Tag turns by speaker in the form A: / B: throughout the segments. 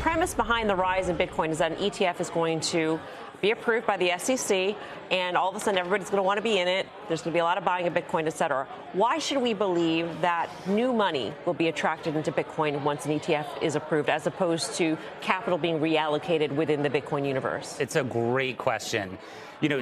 A: premise behind the rise in Bitcoin is that an ETF is going to be approved by the SEC, and all of a sudden everybody's going to want to be in it. There's going to be a lot of buying of Bitcoin, et cetera. Why should we believe that new money will be attracted into Bitcoin once an ETF is approved, as opposed to capital being reallocated within the Bitcoin universe?
B: It's a great question.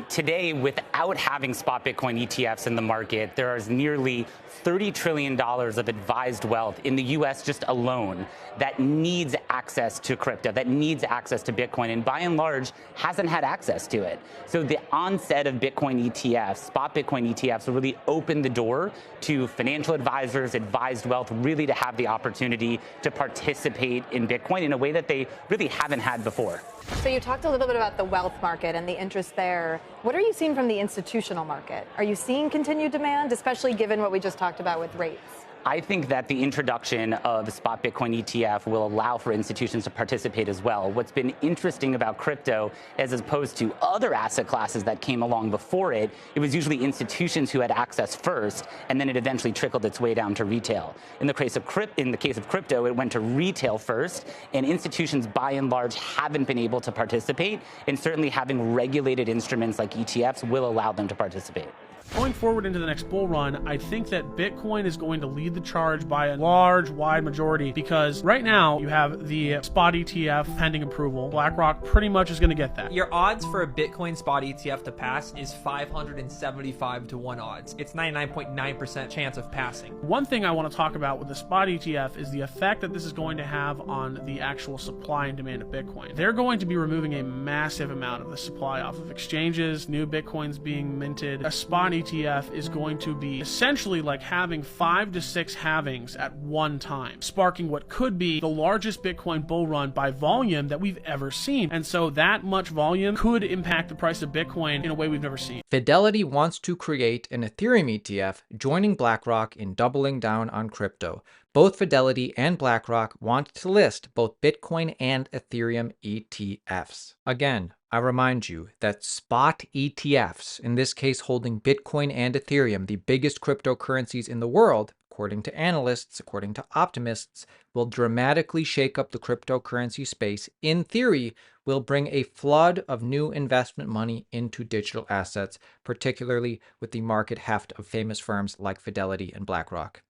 B: Today, without having spot Bitcoin ETFs in the market, there is nearly $30 trillion of advised wealth in the U.S. just alone that needs access to crypto, that needs access to Bitcoin, and by and large hasn't had access to it. So the onset of Bitcoin ETFs, spot Bitcoin ETFs, will really open the door to financial advisors, advised wealth, really to have the opportunity to participate in Bitcoin in a way that they really haven't had before.
C: So you talked a little bit about the wealth market and the interest there. What are you seeing from the institutional market? Are you seeing continued demand, especially given what we just talked about with rates?
B: I think that the introduction of the spot Bitcoin ETF will allow for institutions to participate as well. What's been interesting about crypto, as opposed to other asset classes that came along before it, it was usually institutions who had access first, and then it eventually trickled its way down to retail. In the case of crypto, it went to retail first, and institutions by and large haven't been able to participate, and certainly having regulated instruments like ETFs will allow them to participate.
D: Going forward into the next bull run, I think that Bitcoin is going to lead the charge by a large, wide majority, because right now you have the spot ETF pending approval. BlackRock pretty much is going to get that.
E: Your odds for a Bitcoin spot ETF to pass is 575 to 1 odds. It's 99.9% chance of passing.
D: One thing I want to talk about with the spot ETF is the effect that this is going to have on the actual supply and demand of Bitcoin. They're going to be removing a massive amount of the supply off of exchanges, new Bitcoins being minted. A spot ETF is going to be essentially like having 5 to 6 halvings at one time, sparking what could be the largest Bitcoin bull run by volume that we've ever seen. And so that much volume could impact the price of Bitcoin in a way we've never seen.
F: Fidelity wants to create an Ethereum ETF, joining BlackRock in doubling down on crypto. Both Fidelity and BlackRock want to list both Bitcoin and Ethereum ETFs. Again, I remind you that spot ETFs, in this case holding Bitcoin and Ethereum, the biggest cryptocurrencies in the world, according to analysts, according to optimists, will dramatically shake up the cryptocurrency space. In theory, will bring a flood of new investment money into digital assets, particularly with the market heft of famous firms like Fidelity and BlackRock.